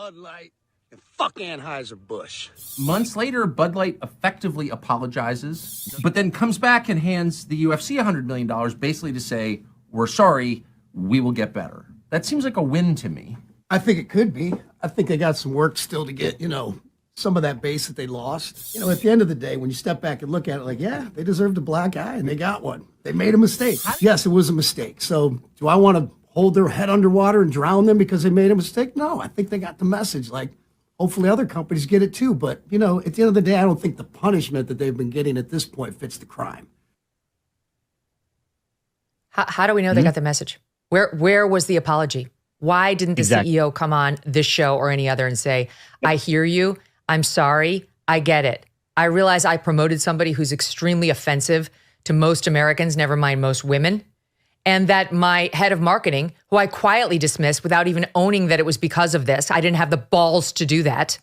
Bud Light, and fuck Anheuser-Busch. Months later, Bud Light effectively apologizes, but then comes back and hands the UFC $100 million basically to say, we're sorry, we will get better. That seems like a win to me. I think it could be. I think they got some work still to get, some of that base that they lost. At the end of the day, when you step back and look at it, like, yeah, they deserved a black eye and they got one. They made a mistake. Yes, it was a mistake. So do I want to hold their head underwater and drown them because they made a mistake? No, I think they got the message. Like, hopefully other companies get it too. But, at the end of the day, I don't think the punishment that they've been getting at this point fits the crime. How do we know they got the message? Where was the apology? Why didn't the CEO come on this show or any other and say, I hear you, I'm sorry, I get it. I realize I promoted somebody who's extremely offensive to most Americans, never mind most women, and that my head of marketing, who I quietly dismissed without even owning that it was because of this, I didn't have the balls to do that,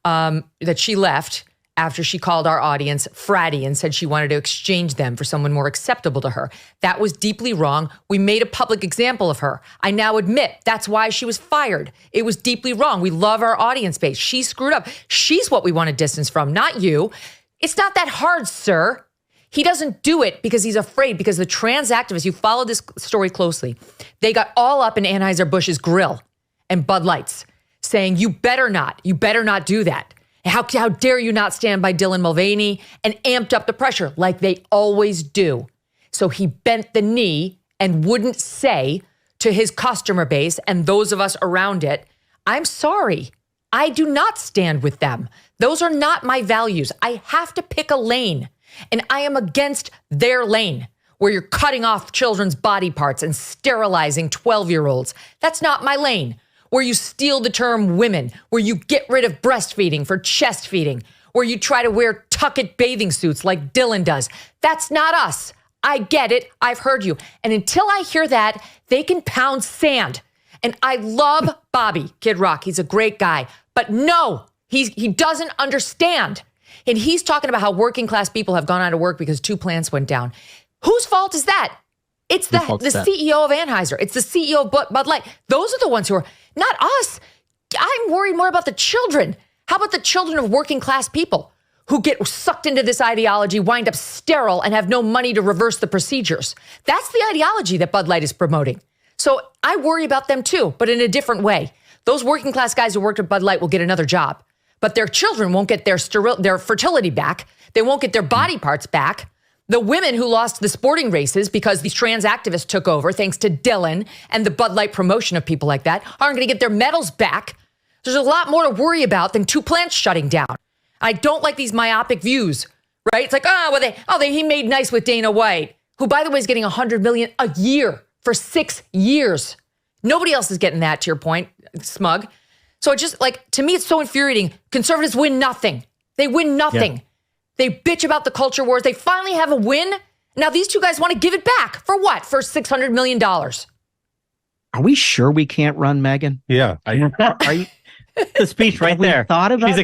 that she left after she called our audience fratty and said she wanted to exchange them for someone more acceptable to her. That was deeply wrong. We made a public example of her. I now admit that's why she was fired. It was deeply wrong. We love our audience base. She screwed up. She's what we want to distance from, not you. It's not that hard, sir. He doesn't do it because he's afraid, because the trans activists, you follow this story closely, they got all up in Anheuser-Busch's grill and Bud Lights saying, you better not do that. How dare you not stand by Dylan Mulvaney, and amped up the pressure like they always do. So he bent the knee and wouldn't say to his customer base and those of us around it, I'm sorry, I do not stand with them. Those are not my values. I have to pick a lane, and I am against their lane where you're cutting off children's body parts and sterilizing 12-year-olds. That's not my lane. Where you steal the term women, where you get rid of breastfeeding for chest feeding, where you try to wear tuck-it bathing suits like Dylan does. That's not us. I get it. I've heard you. And until I hear that, they can pound sand. And I love Bobby Kid Rock. He's a great guy. But no, he doesn't understand. And he's talking about how working class people have gone out of work because 2 plants went down. Whose fault is that? It's the CEO of Anheuser. It's the CEO of Bud Light. Those are the ones who are, not us. I'm worried more about the children. How about the children of working class people who get sucked into this ideology, wind up sterile, and have no money to reverse the procedures? That's the ideology that Bud Light is promoting. So I worry about them too, but in a different way. Those working class guys who worked at Bud Light will get another job, but their children won't get their fertility back. They won't get their body parts back. The women who lost the sporting races because these trans activists took over, thanks to Dylan and the Bud Light promotion of people like that, aren't going to get their medals back. There's a lot more to worry about than 2 plants shutting down. I don't like these myopic views, right? It's like, he made nice with Dana White, who, by the way, is getting $100 million a year for 6 years. Nobody else is getting that, to your point, smug. So it just, to me, it's so infuriating. Conservatives win nothing. They win nothing. Yeah. They bitch about the culture wars. They finally have a win. Now these 2 guys want to give it back. For what? For $600 million. Are we sure we can't run, Megan? Yeah. Are you, the speech right there. Thought about